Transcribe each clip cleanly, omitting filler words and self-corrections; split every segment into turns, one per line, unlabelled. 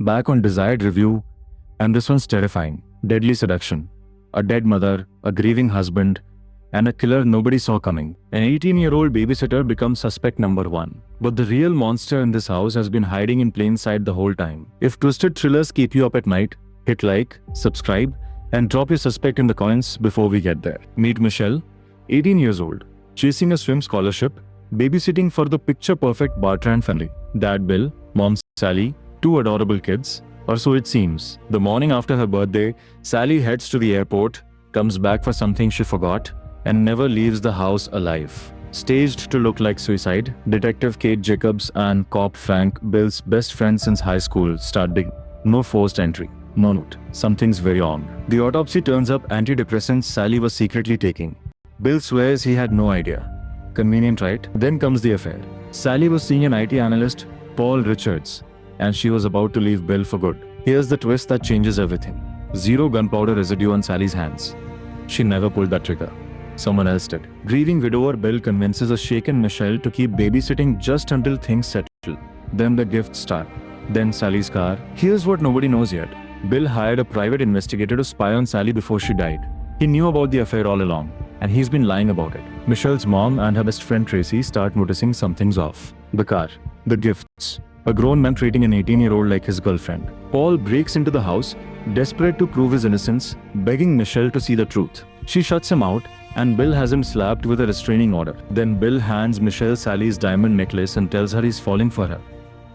Back on Desired Review, and this one's terrifying. Deadly seduction. A dead mother, a grieving husband, and a killer nobody saw coming. An 18-year-old babysitter becomes suspect number 1. But the real monster in this house has been hiding in plain sight the whole time. If twisted thrillers keep you up at night, hit like, subscribe, and drop your suspect in the comments before we get there. Meet Michelle, 18 years old, chasing a swim scholarship, babysitting for the picture-perfect Bartran family. Dad Bill, mom Sally, 2 adorable kids, or so it seems. The morning after her birthday, Sally heads to the airport, comes back for something she forgot, and never leaves the house alive. Staged to look like suicide, Detective Kate Jacobs and Cop Frank, Bill's best friend since high school, start digging. No forced entry. No note. Something's very wrong. The autopsy turns up antidepressants Sally was secretly taking. Bill swears he had no idea. Convenient, right? Then comes the affair. Sally was seeing an IT analyst, Paul Richards, and she was about to leave Bill for good. Here's the twist that changes everything. 0 gunpowder residue on Sally's hands. She never pulled that trigger. Someone else did. Grieving widower Bill convinces a shaken Michelle to keep babysitting just until things settle. Then the gifts start. Then Sally's car. Here's what nobody knows yet. Bill hired a private investigator to spy on Sally before she died. He knew about the affair all along, and he's been lying about it. Michelle's mom and her best friend Tracy start noticing something's off. The car. The gifts. A grown man treating an 18-year-old like his girlfriend. Paul breaks into the house, desperate to prove his innocence, begging Michelle to see the truth. She shuts him out, and Bill has him slapped with a restraining order. Then Bill hands Michelle Sally's diamond necklace and tells her he's falling for her.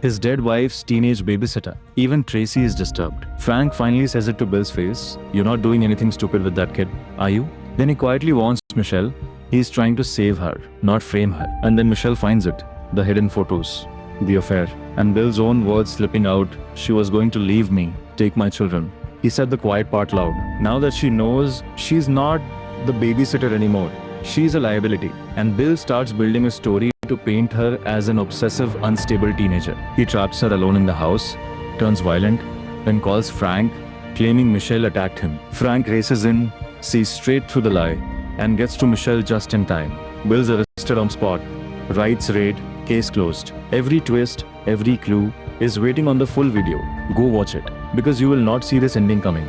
His dead wife's teenage babysitter. Even Tracy is disturbed. Frank finally says it to Bill's face. "You're not doing anything stupid with that kid, are you?" Then he quietly warns Michelle he's trying to save her, not frame her. And then Michelle finds it. The hidden photos. The affair. And Bill's own words slipping out. "She was going to leave me, take my children." He said the quiet part loud. Now that she knows she's not the babysitter anymore, she's a liability. And Bill starts building a story to paint her as an obsessive, unstable teenager. He traps her alone in the house, turns violent, then calls Frank, claiming Michelle attacked him. Frank races in, sees straight through the lie, and gets to Michelle just in time. Bill's arrested on spot. Writes raid, case closed. Every twist, every clue is waiting on the full video. Go watch it, because you will not see this ending coming.